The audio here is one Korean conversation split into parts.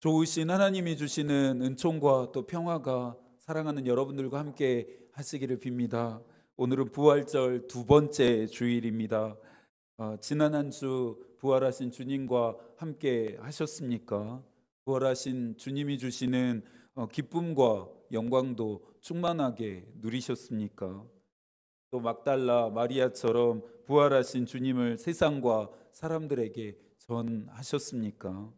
좋으신 하나님이 주시는 은총과 또 평화가 사랑하는 여러분들과 함께 하시기를 빕니다. 오늘은 부활절 두 번째 주일입니다. 지난 한 주 부활하신 주님과 함께 하셨습니까? 부활하신 주님이 주시는 기쁨과 영광도 충만하게 누리셨습니까? 또 막달라 마리아처럼 부활하신 주님을 세상과 사람들에게 전하셨습니까?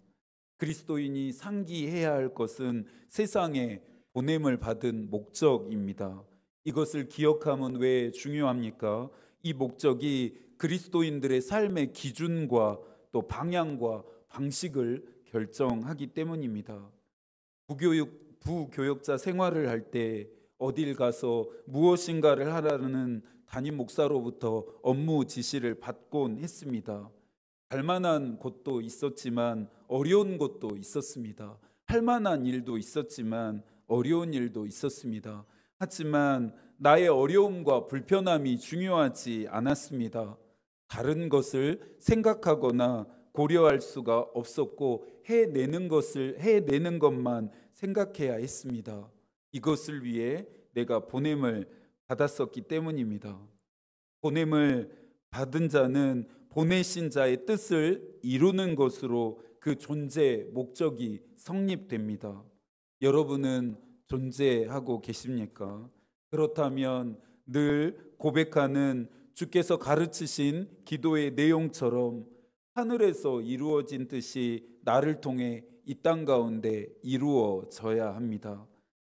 그리스도인이 상기해야 할 것은 세상에 보냄을 받은 목적입니다. 이것을 기억하면 왜 중요합니까? 이 목적이 그리스도인들의 삶의 기준과 또 방향과 방식을 결정하기 때문입니다. 부교역자 생활을 할 때 어딜 가서 무엇인가를 하라는 담임 목사로부터 업무 지시를 받곤 했습니다. 할 만한 곳도 있었지만 어려운 곳도 있었습니다. 할 만한 일도 있었지만 어려운 일도 있었습니다. 하지만 나의 어려움과 불편함이 중요하지 않았습니다. 다른 것을 생각하거나 고려할 수가 없었고 해내는 것만 생각해야 했습니다. 이것을 위해 내가 보냄을 받았었기 때문입니다. 보냄을 받은 자는 보내신 자의 뜻을 이루는 것으로 그 존재 목적이 성립됩니다. 여러분은 존재하고 계십니까? 그렇다면 늘 고백하는 주께서 가르치신 기도의 내용처럼 하늘에서 이루어진 뜻이 나를 통해 이 땅 가운데 이루어져야 합니다.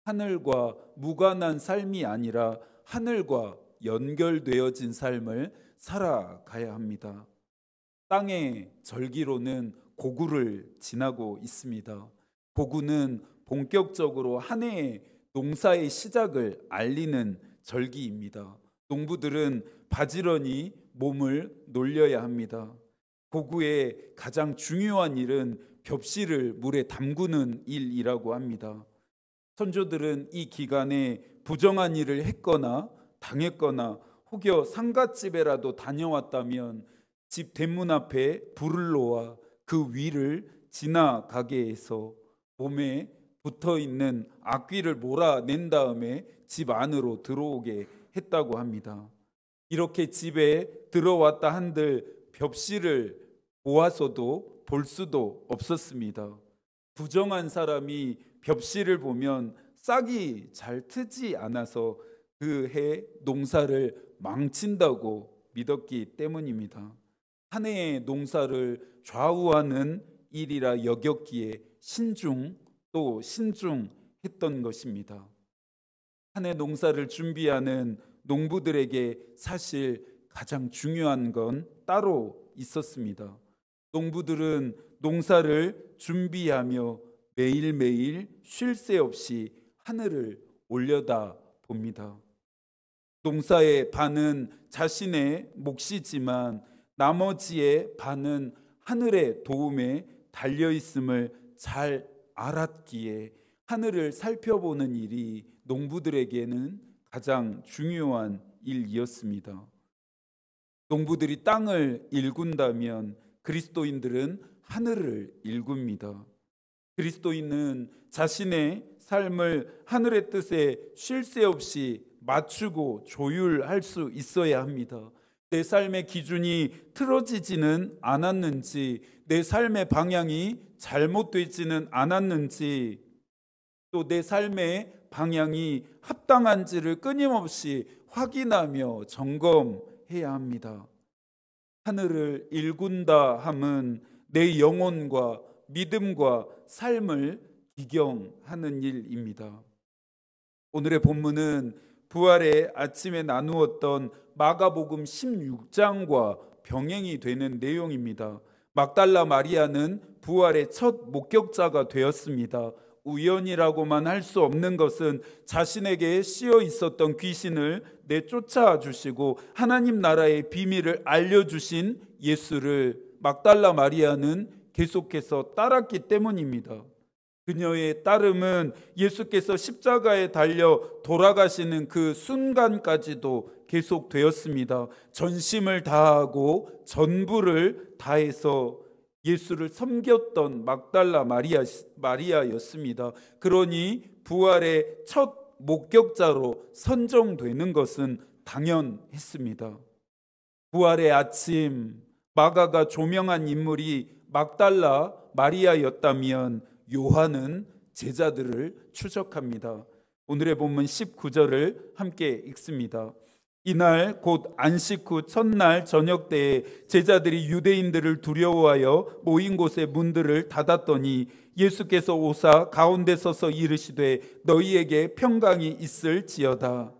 하늘과 무관한 삶이 아니라 하늘과 연결되어진 삶을 살아가야 합니다. 땅의 절기로는 고구를 지나고 있습니다. 고구는 본격적으로 한 해의 농사의 시작을 알리는 절기입니다. 농부들은 바지런히 몸을 놀려야 합니다. 고구의 가장 중요한 일은 벽실을 물에 담그는 일이라고 합니다. 선조들은 이 기간에 부정한 일을 했거나 당했거나 혹여 상갓집에라도 다녀왔다면 집 대문 앞에 불을 놓아 그 위를 지나가게 해서 몸에 붙어있는 악귀를 몰아낸 다음에 집 안으로 들어오게 했다고 합니다. 이렇게 집에 들어왔다 한들 벽실을 보아서도 볼 수도 없었습니다. 부정한 사람이 벽실을 보면 싹이 잘 트지 않아서 그 해 농사를 망친다고 믿었기 때문입니다. 한 해의 농사를 좌우하는 일이라 여겼기에 신중 또 신중했던 것입니다. 한 해 농사를 준비하는 농부들에게 사실 가장 중요한 건 따로 있었습니다. 농부들은 농사를 준비하며 매일매일 쉴 새 없이 하늘을 올려다 봅니다. 농사의 반은 자신의 몫이지만 나머지의 반은 하늘의 도움에 달려있음을 잘 알았기에 하늘을 살펴보는 일이 농부들에게는 가장 중요한 일이었습니다. 농부들이 땅을 일군다면 그리스도인들은 하늘을 일굽니다. 그리스도인은 자신의 삶을 하늘의 뜻에 쉴 새 없이 맞추고 조율할 수 있어야 합니다. 내 삶의 기준이 틀어지지는 않았는지, 내 삶의 방향이 잘못되지는 않았는지, 또 내 삶의 방향이 합당한지를 끊임없이 확인하며 점검해야 합니다. 하늘을 일군다 함은 내 영혼과 믿음과 삶을 기경하는 일입니다. 오늘의 본문은 부활의 아침에 나누었던 마가복음 16장과 병행이 되는 내용입니다. 막달라 마리아는 부활의 첫 목격자가 되었습니다. 우연이라고만 할 수 없는 것은 자신에게 씌어 있었던 귀신을 내쫓아 주시고 하나님 나라의 비밀을 알려주신 예수를 막달라 마리아는 계속해서 따랐기 때문입니다. 그녀의 따름은 예수께서 십자가에 달려 돌아가시는 그 순간까지도 계속되었습니다. 전심을 다하고 전부를 다해서 예수를 섬겼던 막달라 마리아였습니다. 그러니 부활의 첫 목격자로 선정되는 것은 당연했습니다. 부활의 아침, 마가가 조명한 인물이 막달라 마리아였다면 요한은 제자들을 추적합니다. 오늘의 본문 19절을 함께 읽습니다. 이날 곧 안식 후 첫날 저녁 때에 제자들이 유대인들을 두려워하여 모인 곳의 문들을 닫았더니 예수께서 오사 가운데 서서 이르시되 너희에게 평강이 있을지어다.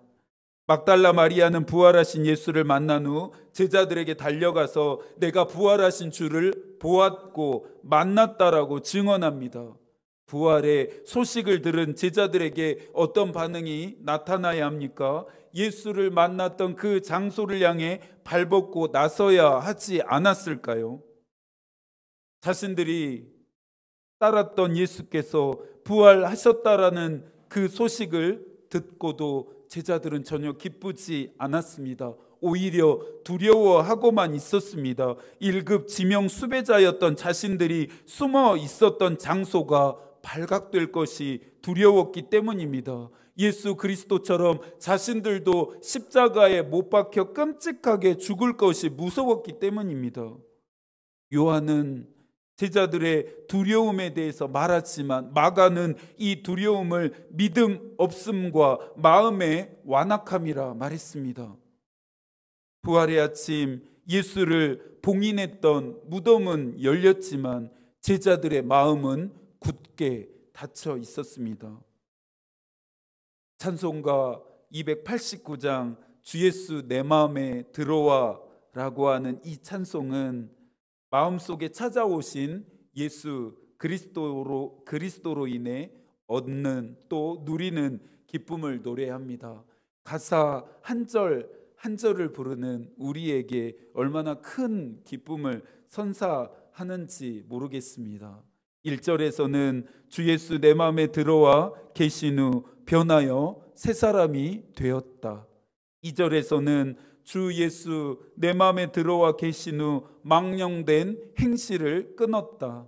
막달라 마리아는 부활하신 예수를 만난 후 제자들에게 달려가서 내가 부활하신 주를 보았고 만났다라고 증언합니다. 부활의 소식을 들은 제자들에게 어떤 반응이 나타나야 합니까? 예수를 만났던 그 장소를 향해 발벗고 나서야 하지 않았을까요? 자신들이 따랐던 예수께서 부활하셨다라는 그 소식을 듣고도 제자들은 전혀 기쁘지 않았습니다. 오히려 두려워하고만 있었습니다. 1급 지명 수배자였던 자신들이 숨어 있었던 장소가 발각될 것이 두려웠기 때문입니다. 예수 그리스도처럼 자신들도 십자가에 못 박혀 끔찍하게 죽을 것이 무서웠기 때문입니다. 요한은 제자들의 두려움에 대해서 말하지만 마가는 이 두려움을 믿음 없음과 마음의 완악함이라 말했습니다. 부활의 아침 예수를 봉인했던 무덤은 열렸지만 제자들의 마음은 굳게 닫혀 있었습니다. 찬송가 289장 주 예수 내 마음에 들어와 라고 하는 이 찬송은 마음속에 찾아오신 예수 그리스도로 인해 얻는 또 누리는 기쁨을 노래합니다. 가사 한 절 한 절을 부르는 우리에게 얼마나 큰 기쁨을 선사하는지 모르겠습니다. 1절에서는 주 예수 내 마음에 들어와 계신 후 변하여 새 사람이 되었다. 2절에서는 주 예수 내 마음에 들어와 계신 후 망령된 행실을 끊었다.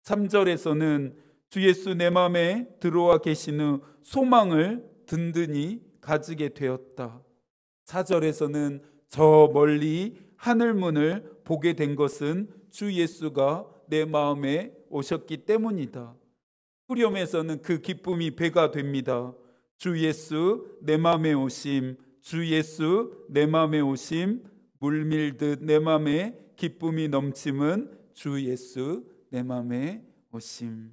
3절에서는 주 예수 내 마음에 들어와 계신 후 소망을 든든히 가지게 되었다. 4절에서는 저 멀리 하늘문을 보게 된 것은 주 예수가 내 마음에 오셨기 때문이다. 후렴에서는 그 기쁨이 배가 됩니다. 주 예수 내 마음에 오심, 주 예수 내 마음에 오심, 물밀듯 내 마음에 기쁨이 넘침은 주 예수 내 마음에 오심.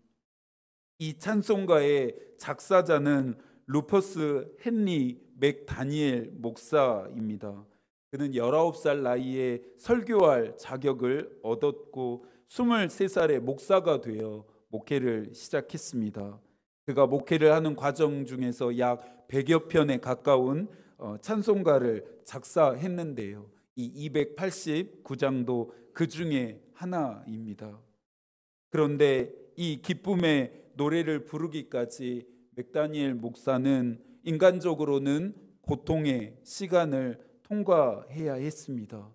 이 찬송가의 작사자는 루퍼스 헨리 맥다니엘 목사입니다. 그는 19살 나이에 설교할 자격을 얻었고 23살에 목사가 되어 목회를 시작했습니다. 그가 목회를 하는 과정 중에서 약 100여 편에 가까운 찬송가를 작사했는데요. 이 289장도 그 중에 하나입니다. 그런데 이 기쁨의 노래를 부르기까지 맥다니엘 목사는 인간적으로는 고통의 시간을 통과해야 했습니다.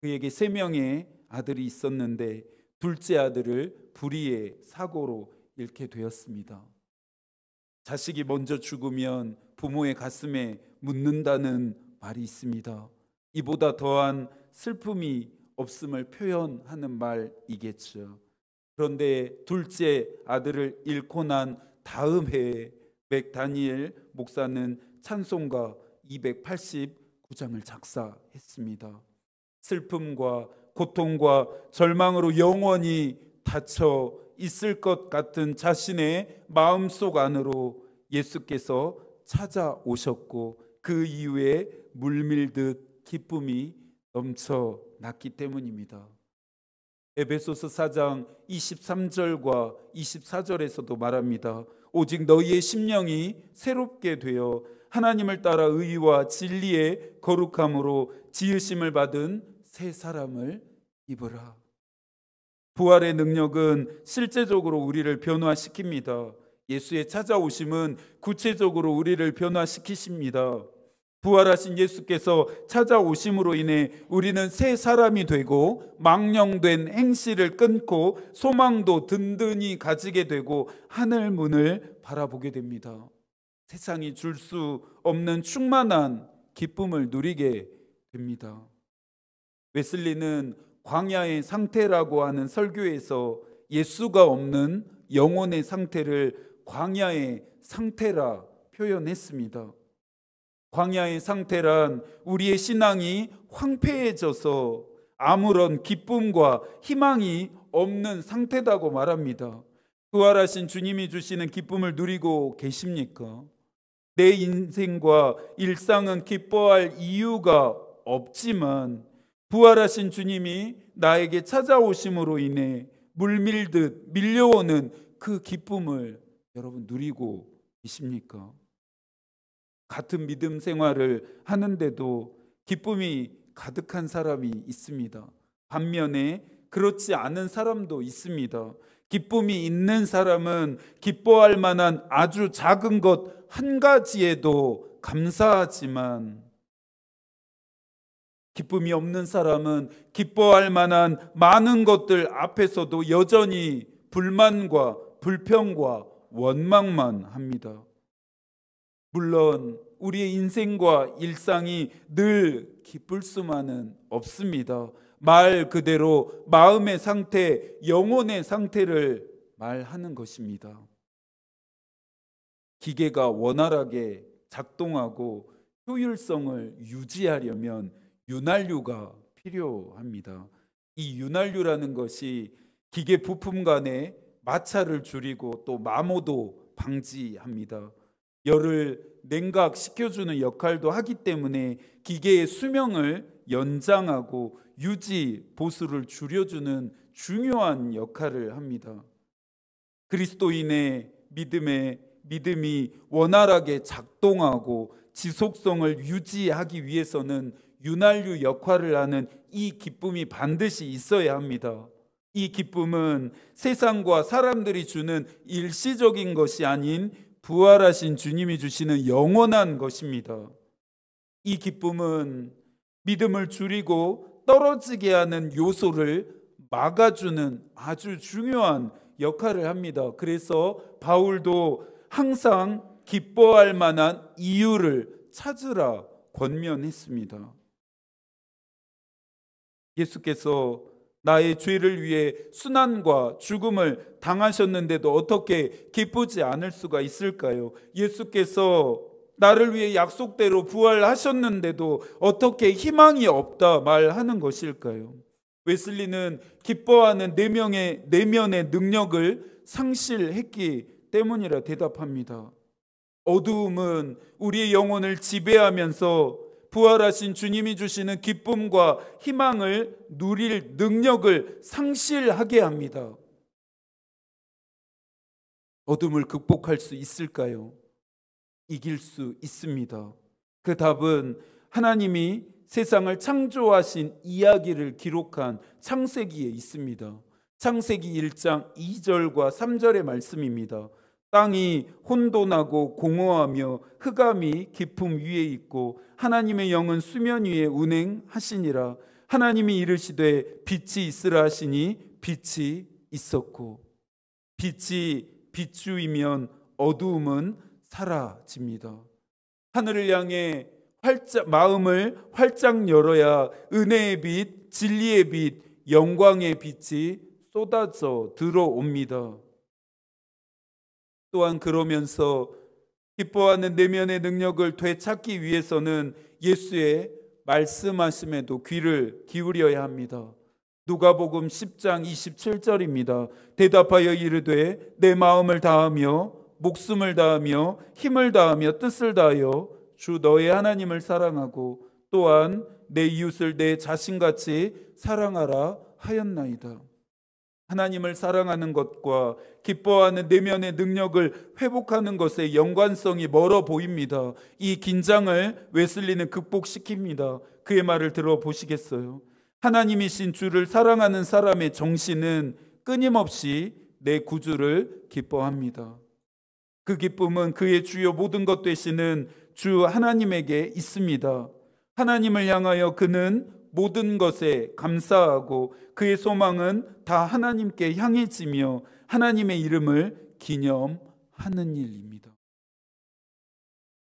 그에게 3명의 아들이 있었는데 둘째 아들을 불의의 사고로 잃게 되었습니다. 자식이 먼저 죽으면 부모의 가슴에 묻는다는 말이 있습니다. 이보다 더한 슬픔이 없음을 표현하는 말이겠죠. 그런데 둘째 아들을 잃고 난 다음 해에 맥다니엘 목사는 찬송가 289장을 작사했습니다. 슬픔과 고통과 절망으로 영원히 닫혀 있을 것 같은 자신의 마음속 안으로 예수께서 찾아오셨고 그 이후에 물밀듯 기쁨이 넘쳐났기 때문입니다. 에베소서 4장 23절과 24절에서도 말합니다. 오직 너희의 심령이 새롭게 되어 하나님을 따라 의와 진리의 거룩함으로 지으심을 받은 새 사람을 입으라. 부활의 능력은 실제적으로 우리를 변화시킵니다. 예수의 찾아오심은 구체적으로 우리를 변화시키십니다. 부활하신 예수께서 찾아오심으로 인해 우리는 새 사람이 되고 망령된 행실을 끊고 소망도 든든히 가지게 되고 하늘 문을 바라보게 됩니다. 세상이 줄 수 없는 충만한 기쁨을 누리게 됩니다. 웨슬리는 광야의 상태라고 하는 설교에서 예수가 없는 영혼의 상태를 광야의 상태라 표현했습니다. 광야의 상태란 우리의 신앙이 황폐해져서 아무런 기쁨과 희망이 없는 상태다고 말합니다. 부활하신 주님이 주시는 기쁨을 누리고 계십니까? 내 인생과 일상은 기뻐할 이유가 없지만 부활하신 주님이 나에게 찾아오심으로 인해 물밀듯 밀려오는 그 기쁨을 여러분 누리고 계십니까? 같은 믿음 생활을 하는데도 기쁨이 가득한 사람이 있습니다. 반면에 그렇지 않은 사람도 있습니다. 기쁨이 있는 사람은 기뻐할 만한 아주 작은 것 한 가지에도 감사하지만, 기쁨이 없는 사람은 기뻐할 만한 많은 것들 앞에서도 여전히 불만과 불평과 원망만 합니다. 물론 우리의 인생과 일상이 늘 기쁠 수만은 없습니다. 말 그대로 마음의 상태, 영혼의 상태를 말하는 것입니다. 기계가 원활하게 작동하고 효율성을 유지하려면 윤활유가 필요합니다. 이 윤활유라는 것이 기계 부품 간의 마찰을 줄이고 또 마모도 방지합니다. 열을 냉각시켜주는 역할도 하기 때문에 기계의 수명을 연장하고 유지, 보수를 줄여주는 중요한 역할을 합니다. 그리스도인의 믿음이 원활하게 작동하고 지속성을 유지하기 위해서는 윤활유 역할을 하는 이 기쁨이 반드시 있어야 합니다. 이 기쁨은 세상과 사람들이 주는 일시적인 것이 아닌 부활하신 주님이 주시는 영원한 것입니다. 이 기쁨은 믿음을 줄이고 떨어지게 하는 요소를 막아주는 아주 중요한 역할을 합니다. 그래서 바울도 항상 기뻐할 만한 이유를 찾으라 권면했습니다. 예수께서 나의 죄를 위해 순환과 죽음을 당하셨는데도 어떻게 기쁘지 않을 수가 있을까요? 예수께서 나를 위해 약속대로 부활하셨는데도 어떻게 희망이 없다 말하는 것일까요? 웨슬리는 기뻐하는 내면의 능력을 상실했기 때문이라 대답합니다. 어두움은 우리의 영혼을 지배하면서 부활하신 주님이 주시는 기쁨과 희망을 누릴 능력을 상실하게 합니다. 어둠을 극복할 수 있을까요? 이길 수 있습니다. 그 답은 하나님이 세상을 창조하신 이야기를 기록한 창세기에 있습니다. 창세기 1장 2절과 3절의 말씀입니다. 땅이 혼돈하고 공허하며 흑암이 깊음 위에 있고 하나님의 영은 수면 위에 운행하시니라. 하나님이 이르시되 빛이 있으라 하시니 빛이 있었고. 빛이 빛주이면 어두움은 사라집니다. 하늘을 향해 마음을 활짝 열어야 은혜의 빛, 진리의 빛, 영광의 빛이 쏟아져 들어옵니다. 또한 그러면서 기뻐하는 내면의 능력을 되찾기 위해서는 예수의 말씀하심에도 귀를 기울여야 합니다. 누가복음 10장 27절입니다. 대답하여 이르되 내 마음을 다하며 목숨을 다하며 힘을 다하며 뜻을 다하여 주 너의 하나님을 사랑하고 또한 내 이웃을 내 자신같이 사랑하라 하였나이다. 하나님을 사랑하는 것과 기뻐하는 내면의 능력을 회복하는 것의 연관성이 멀어 보입니다. 이 긴장을 웨슬리는 극복시킵니다. 그의 말을 들어보시겠어요? 하나님이신 주를 사랑하는 사람의 정신은 끊임없이 내 구주를 기뻐합니다. 그 기쁨은 그의 주요 모든 것 되시는 주 하나님에게 있습니다. 하나님을 향하여 그는 모든 것에 감사하고 그의 소망은 다 하나님께 향해지며 하나님의 이름을 기념하는 일입니다.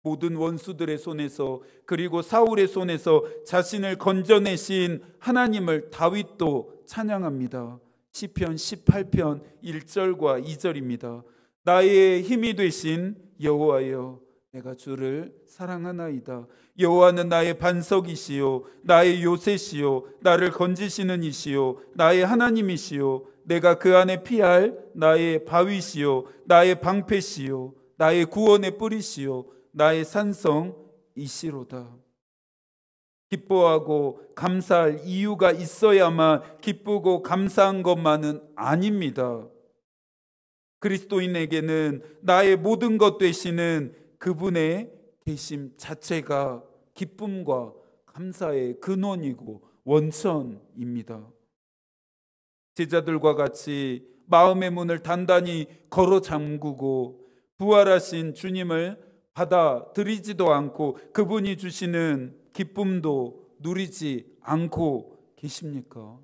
모든 원수들의 손에서 그리고 사울의 손에서 자신을 건져내신 하나님을 다윗도 찬양합니다. 시편 18편 1절과 2절입니다. 나의 힘이 되신 여호와여, 내가 주를 사랑하나이다. 여호와는 나의 반석이시요 나의 요새시요 나를 건지시는 이시요 나의 하나님이시요 내가 그 안에 피할 나의 바위시요 나의 방패시요 나의 구원의 뿌리시요 나의 산성이시로다. 기뻐하고 감사할 이유가 있어야만 기쁘고 감사한 것만은 아닙니다. 그리스도인에게는 나의 모든 것 되시는 그분의 계심 자체가 기쁨과 감사의 근원이고 원천입니다. 제자들과 같이 마음의 문을 단단히 걸어 잠그고 부활하신 주님을 받아들이지도 않고 그분이 주시는 기쁨도 누리지 않고 계십니까?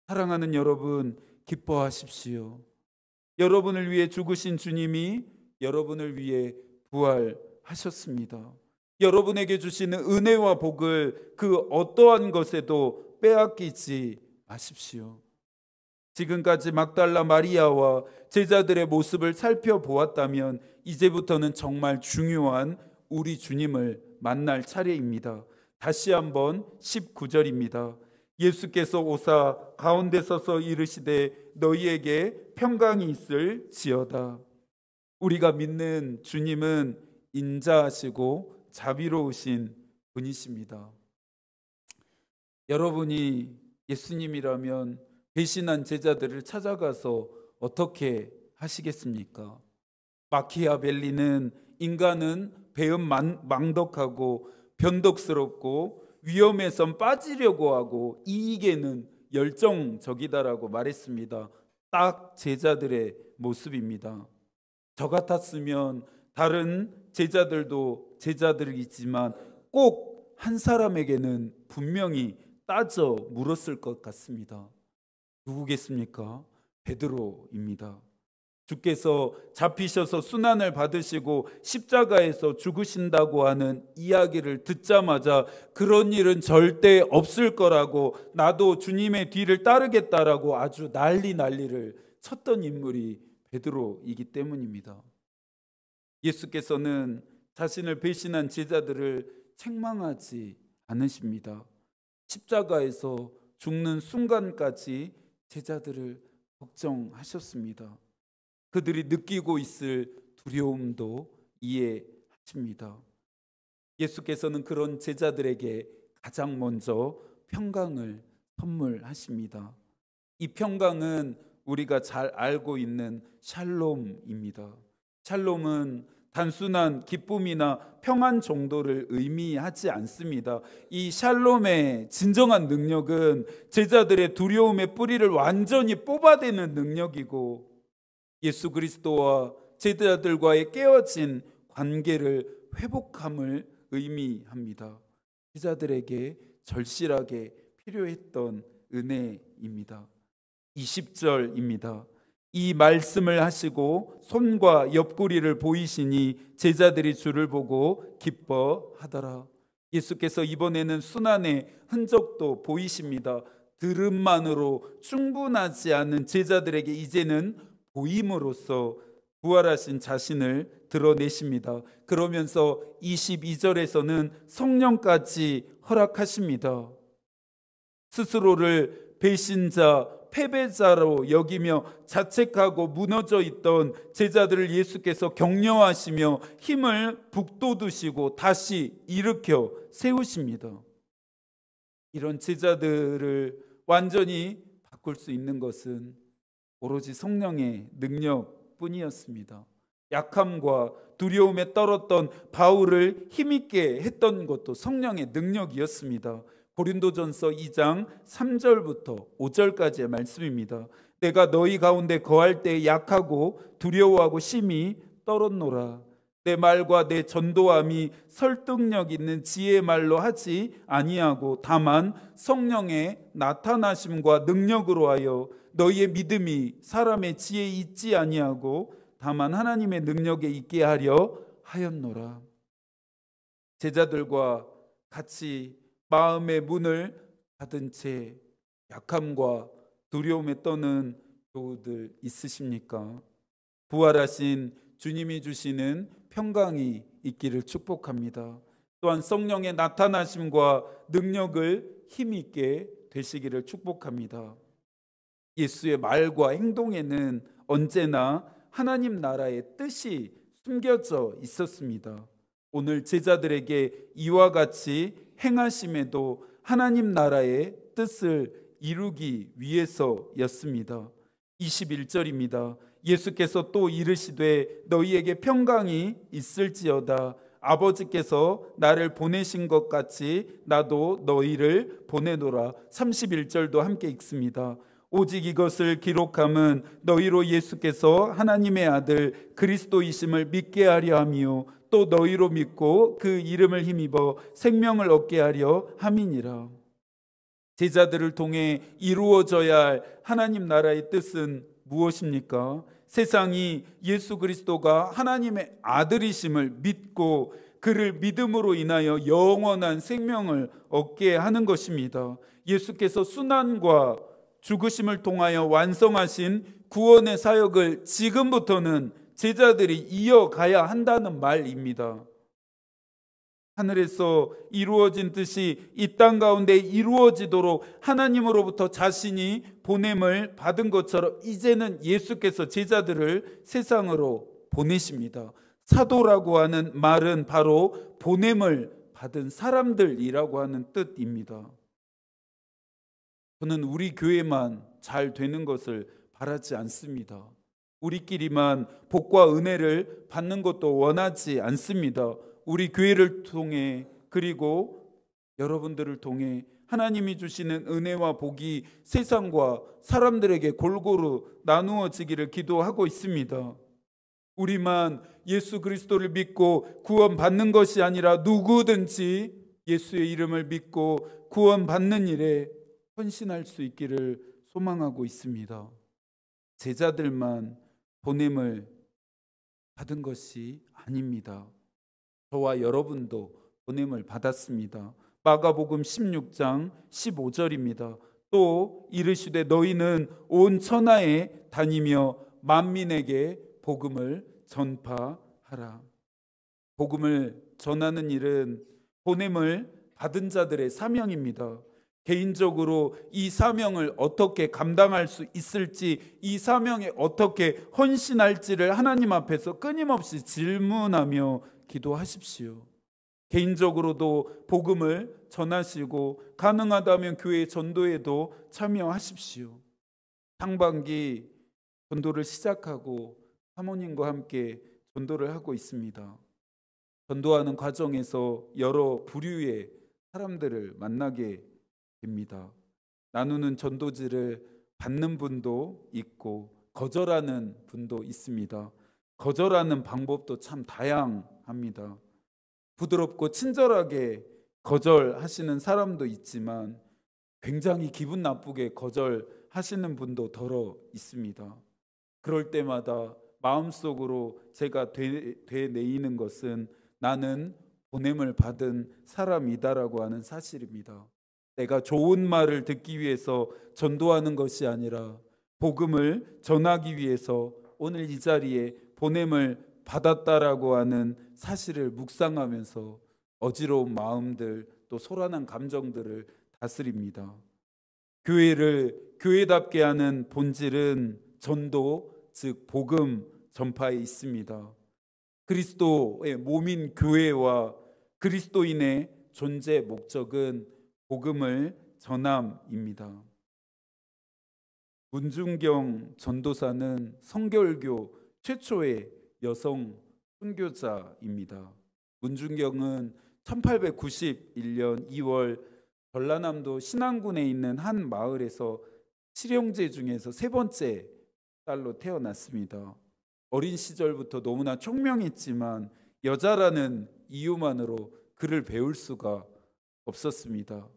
사랑하는 여러분, 기뻐하십시오. 여러분을 위해 죽으신 주님이 여러분을 위해 부활하셨습니다. 여러분에게 주시는 은혜와 복을 그 어떠한 것에도 빼앗기지 마십시오. 지금까지 막달라 마리아와 제자들의 모습을 살펴보았다면 이제부터는 정말 중요한 우리 주님을 만날 차례입니다. 다시 한번 19절입니다. 예수께서 오사 가운데 서서 이르시되 너희에게 평강이 있을지어다. 우리가 믿는 주님은 인자하시고 자비로우신 분이십니다. 여러분이 예수님이라면 배신한 제자들을 찾아가서 어떻게 하시겠습니까? 마키아벨리는 인간은 배은망덕하고 변덕스럽고 위험에선 빠지려고 하고 이익에는 열정적이다라고 말했습니다. 딱 제자들의 모습입니다. 저 같았으면 다른 제자들도 제자들이지만 꼭 한 사람에게는 분명히 따져 물었을 것 같습니다. 누구겠습니까? 베드로입니다. 주께서 잡히셔서 순환을 받으시고 십자가에서 죽으신다고 하는 이야기를 듣자마자 그런 일은 절대 없을 거라고 나도 주님의 뒤를 따르겠다라고 아주 난리를 쳤던 인물이 베드로이기 때문입니다. 예수께서는 자신을 배신한 제자들을 책망하지 않으십니다. 십자가에서 죽는 순간까지 제자들을 걱정하셨습니다. 그들이 느끼고 있을 두려움도 이해하십니다. 예수께서는 그런 제자들에게 가장 먼저 평강을 선물하십니다. 이 평강은 우리가 잘 알고 있는 샬롬입니다. 샬롬은 단순한 기쁨이나 평안 정도를 의미하지 않습니다. 이 샬롬의 진정한 능력은 제자들의 두려움의 뿌리를 완전히 뽑아내는 능력이고 예수 그리스도와 제자들과의 깨어진 관계를 회복함을 의미합니다. 제자들에게 절실하게 필요했던 은혜입니다. 20절입니다. 이 말씀을 하시고 손과 옆구리를 보이시니 제자들이 주를 보고 기뻐하더라. 예수께서 이번에는 순환의 흔적도 보이십니다. 들음만으로 충분하지 않은 제자들에게 이제는 보임으로써 부활하신 자신을 드러내십니다. 그러면서 22절에서는 성령까지 허락하십니다. 스스로를 배신자, 패배자로 여기며 자책하고 무너져 있던 제자들을 예수께서 격려하시며 힘을 북돋우시고 다시 일으켜 세우십니다. 이런 제자들을 완전히 바꿀 수 있는 것은 오로지 성령의 능력뿐이었습니다. 약함과 두려움에 떨었던 바울을 힘있게 했던 것도 성령의 능력이었습니다. 고린도전서 2장 3절부터 5절까지의 말씀입니다. 내가 너희 가운데 거할 때 약하고 두려워하고 심히 떨었노라. 내 말과 내 전도함이 설득력 있는 지혜의 말로 하지 아니하고 다만 성령의 나타나심과 능력으로 하여 너희의 믿음이 사람의 지혜에 있지 아니하고 다만 하나님의 능력에 있게 하려 하였노라. 제자들과 같이 마음의 문을 닫은 채 약함과 두려움에 떠는 교우들 있으십니까? 부활하신 주님이 주시는 평강이 있기를 축복합니다. 또한 성령의 나타나심과 능력을 힘있게 되시기를 축복합니다. 예수의 말과 행동에는 언제나 하나님 나라의 뜻이 숨겨져 있었습니다. 오늘 제자들에게 이와 같이 행하심에도 하나님 나라의 뜻을 이루기 위해서였습니다. 21절입니다. 예수께서 또 이르시되 너희에게 평강이 있을지어다. 아버지께서 나를 보내신 것 같이 나도 너희를 보내노라. 31절도 함께 읽습니다. 오직 이것을 기록함은 너희로 예수께서 하나님의 아들 그리스도이심을 믿게 하려 함이요 또 너희로 믿고 그 이름을 힘입어 생명을 얻게 하려 함이니라. 제자들을 통해 이루어져야 할 하나님 나라의 뜻은 무엇입니까? 세상이 예수 그리스도가 하나님의 아들이심을 믿고 그를 믿음으로 인하여 영원한 생명을 얻게 하는 것입니다. 예수께서 순환과 죽으심을 통하여 완성하신 구원의 사역을 지금부터는 제자들이 이어가야 한다는 말입니다. 하늘에서 이루어진 뜻이 이 땅 가운데 이루어지도록 하나님으로부터 자신이 보냄을 받은 것처럼 이제는 예수께서 제자들을 세상으로 보내십니다. 사도라고 하는 말은 바로 보냄을 받은 사람들이라고 하는 뜻입니다. 저는 우리 교회만 잘 되는 것을 바라지 않습니다. 우리끼리만 복과 은혜를 받는 것도 원하지 않습니다. 우리 교회를 통해 그리고 여러분들을 통해 하나님이 주시는 은혜와 복이 세상과 사람들에게 골고루 나누어지기를 기도하고 있습니다. 우리만 예수 그리스도를 믿고 구원받는 것이 아니라 누구든지 예수의 이름을 믿고 구원받는 일에 헌신할 수 있기를 소망하고 있습니다. 제자들만 보냄을 받은 것이 아닙니다. 저와 여러분도 보냄을 받았습니다. 마가복음 16장 15절입니다. 또 이르시되 너희는 온 천하에 다니며 만민에게 복음을 전파하라. 복음을 전하는 일은 보냄을 받은 자들의 사명입니다. 개인적으로 이 사명을 어떻게 감당할 수 있을지, 이 사명에 어떻게 헌신할지를 하나님 앞에서 끊임없이 질문하며 기도하십시오. 개인적으로도 복음을 전하시고 가능하다면 교회 전도에도 참여하십시오. 상반기 전도를 시작하고 사모님과 함께 전도를 하고 있습니다. 전도하는 과정에서 여러 부류의 사람들을 만나게 됩니다. 나누는 전도지를 받는 분도 있고 거절하는 분도 있습니다. 거절하는 방법도 참 다양합니다. 부드럽고 친절하게 거절하시는 사람도 있지만 굉장히 기분 나쁘게 거절하시는 분도 더러 있습니다. 그럴 때마다 마음속으로 제가 되뇌이는 것은 나는 보냄을 받은 사람이다라고 하는 사실입니다. 내가 좋은 말을 듣기 위해서 전도하는 것이 아니라 복음을 전하기 위해서 오늘 이 자리에 보냄을 받았다라고 하는 사실을 묵상하면서 어지러운 마음들 또 소란한 감정들을 다스립니다. 교회를 교회답게 하는 본질은 전도, 즉 복음 전파에 있습니다. 그리스도의 몸인 교회와 그리스도인의 존재 목적은 복음을 전함입니다. 문중경 전도사는 성결교 최초의 여성 순교자입니다. 문중경은 1891년 2월 전라남도 신안군에 있는 한 마을에서 7형제 중에서 세 번째 딸로 태어났습니다. 어린 시절부터 너무나 총명했지만 여자라는 이유만으로 그를 배울 수가 없었습니다.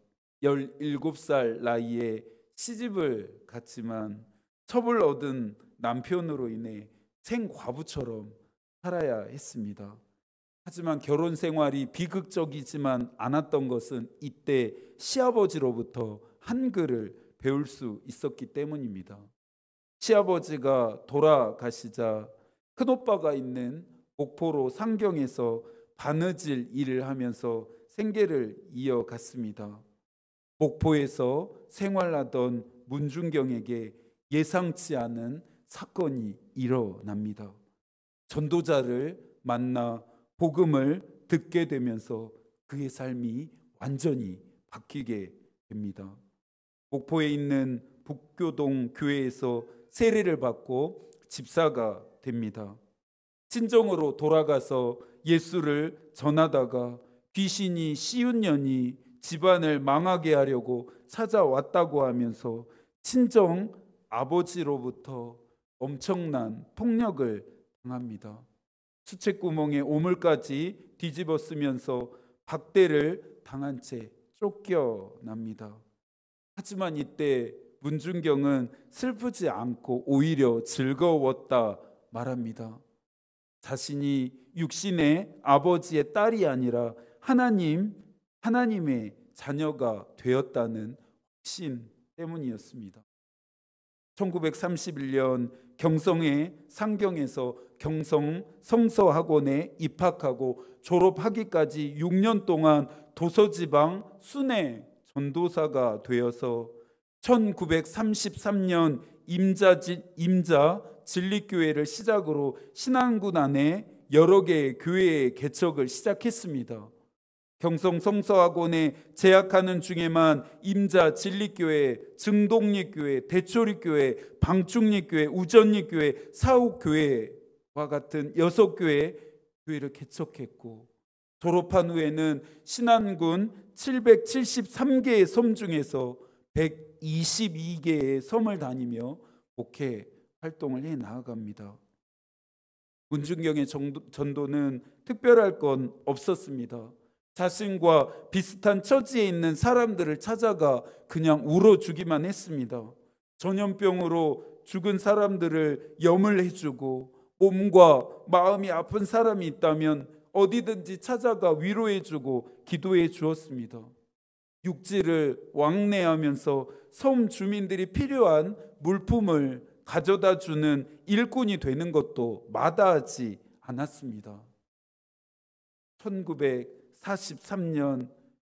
17살 나이에 시집을 갔지만 첩을 얻은 남편으로 인해 생과부처럼 살아야 했습니다. 하지만 결혼 생활이 비극적이지만 않았던 것은 이때 시아버지로부터 한글을 배울 수 있었기 때문입니다. 시아버지가 돌아가시자 큰오빠가 있는 목포로 상경에서 바느질 일을 하면서 생계를 이어갔습니다. 목포에서 생활하던 문중경에게 예상치 않은 사건이 일어납니다. 전도자를 만나 복음을 듣게 되면서 그의 삶이 완전히 바뀌게 됩니다. 목포에 있는 북교동 교회에서 세례를 받고 집사가 됩니다. 친정으로 돌아가서 예수를 전하다가 귀신이 쉬운 년이 집안을 망하게 하려고 찾아왔다고 하면서 친정 아버지로부터 엄청난 폭력을 당합니다. 수채구멍에 오물까지 뒤집어 쓰면서 박대를 당한 채 쫓겨납니다. 하지만 이때 문중경은 슬프지 않고 오히려 즐거웠다 말합니다. 자신이 육신의 아버지의 딸이 아니라 하나님의 자녀가 되었다는 확신 때문이었습니다. 1931년 경성의 상경에서 경성 성서학원에 입학하고 졸업하기까지 6년 동안 도서지방 순회 전도사가 되어서 1933년 임자 진리교회를 시작으로 신안군 안에 여러 개의 교회의 개척을 시작했습니다. 경성 성서학원에 재학하는 중에만 임자 진리교회, 증동리교회, 대초리교회, 방충리교회, 우전리교회, 사옥교회와 같은 6교회를 개척했고, 졸업한 후에는 신안군 773개의 섬 중에서 122개의 섬을 다니며 목회 활동을 해 나아갑니다. 문중경의 전도는 특별할 건 없었습니다. 자신과 비슷한 처지에 있는 사람들을 찾아가 그냥 울어주기만 했습니다. 전염병으로 죽은 사람들을 염을 해주고, 몸과 마음이 아픈 사람이 있다면 어디든지 찾아가 위로해주고 기도해 주었습니다. 육지를 왕래하면서 섬 주민들이 필요한 물품을 가져다 주는 일꾼이 되는 것도 마다하지 않았습니다. 1943년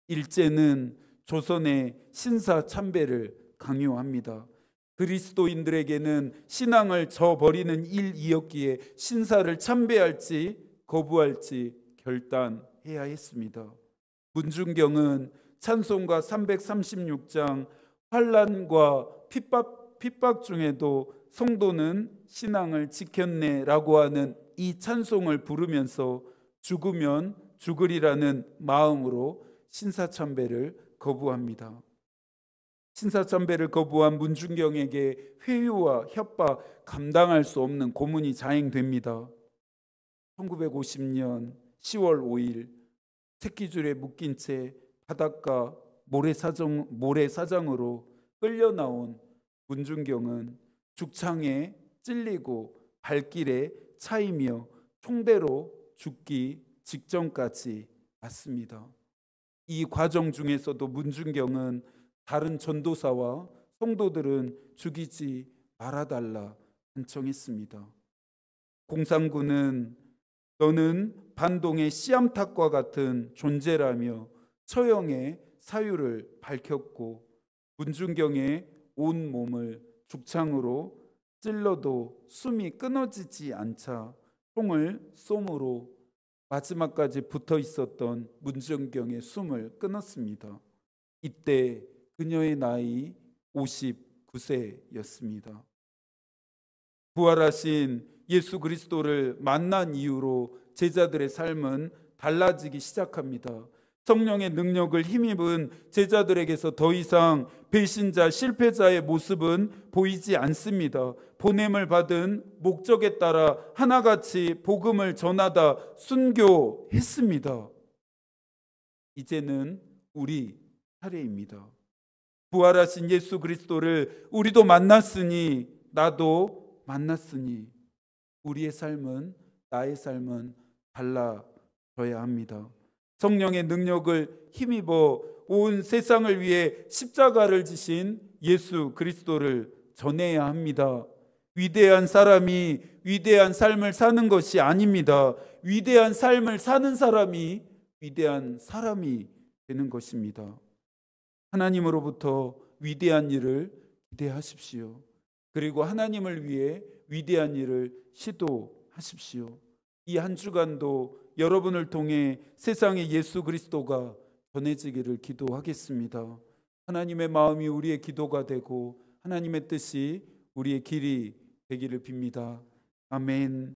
일제는 조선의 신사 참배를 강요합니다. 그리스도인들에게는 신앙을 저버리는 일이었기에 신사를 참배할지 거부할지 결단해야 했습니다. 문중경은 찬송가 336장 환난과 핍박 중에도 성도는 신앙을 지켰네라고 하는 이 찬송을 부르면서 죽으면 죽으리라는 마음으로 신사참배를 거부합니다. 신사참배를 거부한 문중경에게 회유와 협박, 감당할 수 없는 고문이 자행됩니다. 1950년 10월 5일 새끼줄에 묶인 채 바닷가 모래사장으로 끌려 나온 문중경은 죽창에 찔리고 발길에 차이며 총대로 죽기 직전까지 왔습니다. 이 과정 중에서도 문중경은 다른 전도사와 성도들은 죽이지 말아달라 간청했습니다. 공산군은 너는 반동의 씨암탉과 같은 존재라며 처형의 사유를 밝혔고, 문중경의 온 몸을 죽창으로 찔러도 숨이 끊어지지 않자 총을 쏘므로 마지막까지 붙어 있었던 문중경의 숨을 끊었습니다. 이때 그녀의 나이 59세였습니다. 부활하신 예수 그리스도를 만난 이후로 제자들의 삶은 달라지기 시작합니다. 성령의 능력을 힘입은 제자들에게서 더 이상 배신자, 실패자의 모습은 보이지 않습니다. 보냄을 받은 목적에 따라 하나같이 복음을 전하다 순교했습니다. 이제는 우리 차례입니다. 부활하신 예수 그리스도를 우리도 만났으니, 나도 만났으니 우리의 삶은, 나의 삶은 달라져야 합니다. 성령의 능력을 힘입어 온 세상을 위해 십자가를 지신 예수 그리스도를 전해야 합니다. 위대한 사람이 위대한 삶을 사는 것이 아닙니다. 위대한 삶을 사는 사람이 위대한 사람이 되는 것입니다. 하나님으로부터 위대한 일을 기대하십시오. 그리고 하나님을 위해 위대한 일을 시도하십시오. 이 한 주간도 여러분을 통해 세상에 예수 그리스도가 전해지기를 기도하겠습니다. 하나님의 마음이 우리의 기도가 되고 하나님의 뜻이 우리의 길이 되기를 빕니다. 아멘.